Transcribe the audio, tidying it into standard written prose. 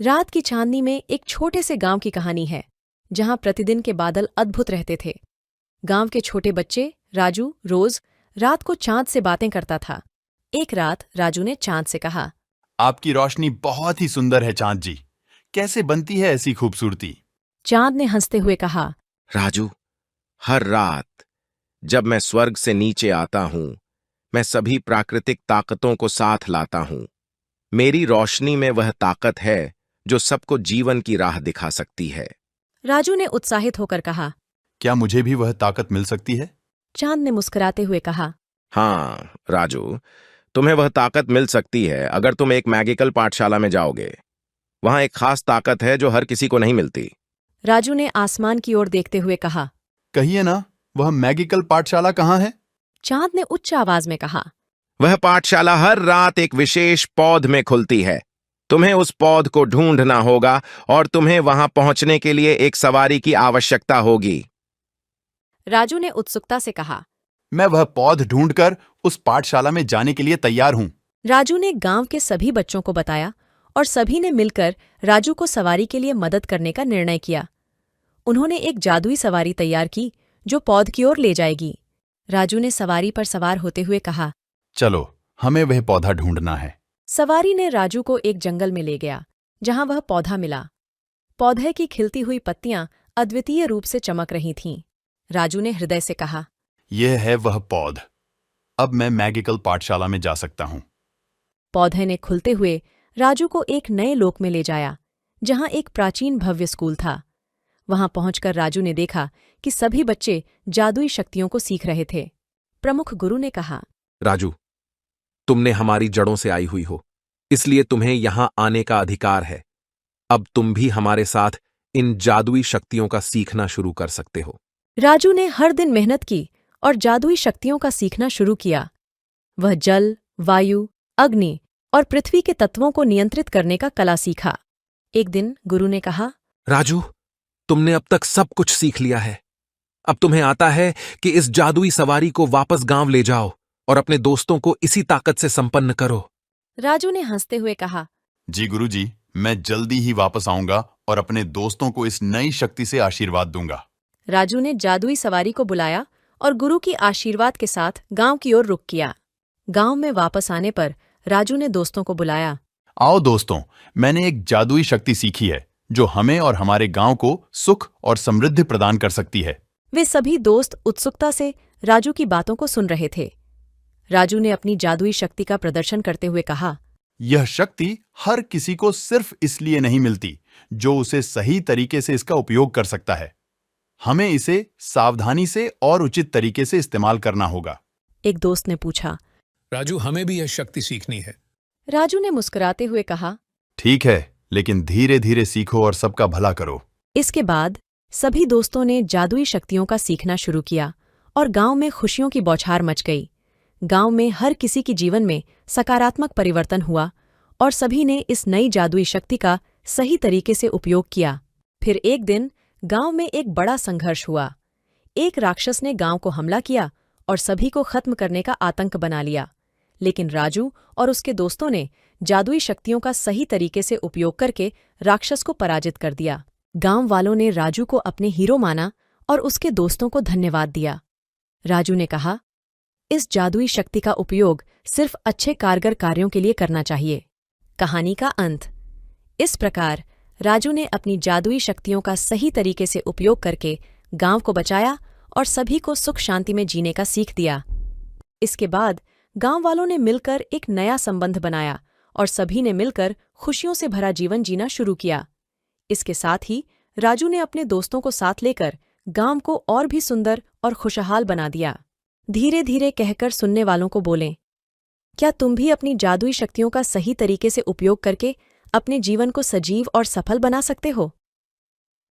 रात की चांदनी में एक छोटे से गांव की कहानी है जहां प्रतिदिन के बादल अद्भुत रहते थे। गांव के छोटे बच्चे राजू रोज रात को चांद से बातें करता था। एक रात राजू ने चांद से कहा, आपकी रोशनी बहुत ही सुंदर है चांद जी। कैसे बनती है ऐसी खूबसूरती? चांद ने हंसते हुए कहा, राजू, हर रात जब मैं स्वर्ग से नीचे आता हूं, मैं सभी प्राकृतिक ताकतों को साथ लाता हूं। मेरी रोशनी में वह ताकत है जो सबको जीवन की राह दिखा सकती है। राजू ने उत्साहित होकर कहा। क्या मुझे भी वह ताकत मिल सकती है? चांद ने मुस्कुराते हुए कहा, हाँ राजू, तुम्हें वह ताकत मिल सकती है अगर तुम एक मैजिकल पाठशाला में जाओगे। वहां एक खास ताकत है जो हर किसी को नहीं मिलती। राजू ने आसमान की ओर देखते हुए कहा। कहिए ना, वह मैजिकल पाठशाला कहाँ है? चांद ने उच्च आवाज में कहा, वह पाठशाला हर रात एक विशेष पौध में खुलती है। तुम्हें उस पौध को ढूंढना होगा और तुम्हें वहां पहुंचने के लिए एक सवारी की आवश्यकता होगी। राजू ने उत्सुकता से कहा। मैं वह पौध ढूंढकर उस पाठशाला में जाने के लिए तैयार हूँ। राजू ने गांव के सभी बच्चों को बताया और सभी ने मिलकर राजू को सवारी के लिए मदद करने का निर्णय किया। उन्होंने एक जादुई सवारी तैयार की जो पौध की ओर ले जाएगी। राजू ने सवारी पर सवार होते हुए कहा, चलो, हमें वह पौधा ढूंढना है। सवारी ने राजू को एक जंगल में ले गया जहां वह पौधा मिला। पौधे की खिलती हुई पत्तियां अद्वितीय रूप से चमक रही थीं। राजू ने हृदय से कहा, यह है वह पौध। अब मैं मैजिकल पाठशाला में जा सकता हूँ। पौधे ने खुलते हुए राजू को एक नए लोक में ले जाया जहां एक प्राचीन भव्य स्कूल था। वहां पहुंचकर राजू ने देखा कि सभी बच्चे जादुई शक्तियों को सीख रहे थे। प्रमुख गुरु ने कहा, राजू, तुमने हमारी जड़ों से आई हुई हो, इसलिए तुम्हें यहां आने का अधिकार है। अब तुम भी हमारे साथ इन जादुई शक्तियों का सीखना शुरू कर सकते हो। राजू ने हर दिन मेहनत की और जादुई शक्तियों का सीखना शुरू किया। वह जल, वायु, अग्नि और पृथ्वी के तत्वों को नियंत्रित करने का कला सीखा। एक दिन गुरु ने कहा, राजू, तुमने अब तक सब कुछ सीख लिया है। अब तुम्हें आता है कि इस जादुई सवारी को वापस गांव ले जाओ और अपने दोस्तों को इसी ताकत से संपन्न करो। राजू ने हंसते हुए कहा, जी गुरुजी, मैं जल्दी ही वापस आऊंगा और अपने दोस्तों को इस नई शक्ति से आशीर्वाद दूंगा। राजू ने जादुई सवारी को बुलाया और गुरु की आशीर्वाद के साथ गांव की ओर रुख किया। गांव में वापस आने पर राजू ने दोस्तों को बुलाया। आओ दोस्तों, मैंने एक जादुई शक्ति सीखी है जो हमें और हमारे गांव को सुख और समृद्धि प्रदान कर सकती है। वे सभी दोस्त उत्सुकता से राजू की बातों को सुन रहे थे। राजू ने अपनी जादुई शक्ति का प्रदर्शन करते हुए कहा, यह शक्ति हर किसी को सिर्फ इसलिए नहीं मिलती जो उसे सही तरीके से इसका उपयोग कर सकता है। हमें इसे सावधानी से और उचित तरीके से इस्तेमाल करना होगा। एक दोस्त ने पूछा। राजू, हमें भी यह शक्ति सीखनी है। राजू ने मुस्कुराते हुए कहा, ठीक है, लेकिन धीरे धीरे सीखो और सबका भला करो। इसके बाद सभी दोस्तों ने जादुई शक्तियों का सीखना शुरू किया और गांव में खुशियों की बौछार मच गई। गांव में हर किसी के जीवन में सकारात्मक परिवर्तन हुआ और सभी ने इस नई जादुई शक्ति का सही तरीके से उपयोग किया। फिर एक दिन गांव में एक बड़ा संघर्ष हुआ। एक राक्षस ने गांव को हमला किया और सभी को खत्म करने का आतंक बना लिया। लेकिन राजू और उसके दोस्तों ने जादुई शक्तियों का सही तरीके से उपयोग करके राक्षस को पराजित कर दिया। गांव वालों ने राजू को अपने हीरो माना और उसके दोस्तों को धन्यवाद दिया। राजू ने कहा, इस जादुई शक्ति का उपयोग सिर्फ अच्छे कारगर कार्यों के लिए करना चाहिए। कहानी का अंत। इस प्रकार राजू ने अपनी जादुई शक्तियों का सही तरीके से उपयोग करके गांव को बचाया और सभी को सुख शांति में जीने का सीख दिया। इसके बाद गांव वालों ने मिलकर एक नया संबंध बनाया और सभी ने मिलकर खुशियों से भरा जीवन जीना शुरू किया। इसके साथ ही राजू ने अपने दोस्तों को साथ लेकर गांव को और भी सुंदर और खुशहाल बना दिया। धीरे धीरे कहकर सुनने वालों को बोलें, क्या तुम भी अपनी जादुई शक्तियों का सही तरीके से उपयोग करके अपने जीवन को सजीव और सफल बना सकते हो?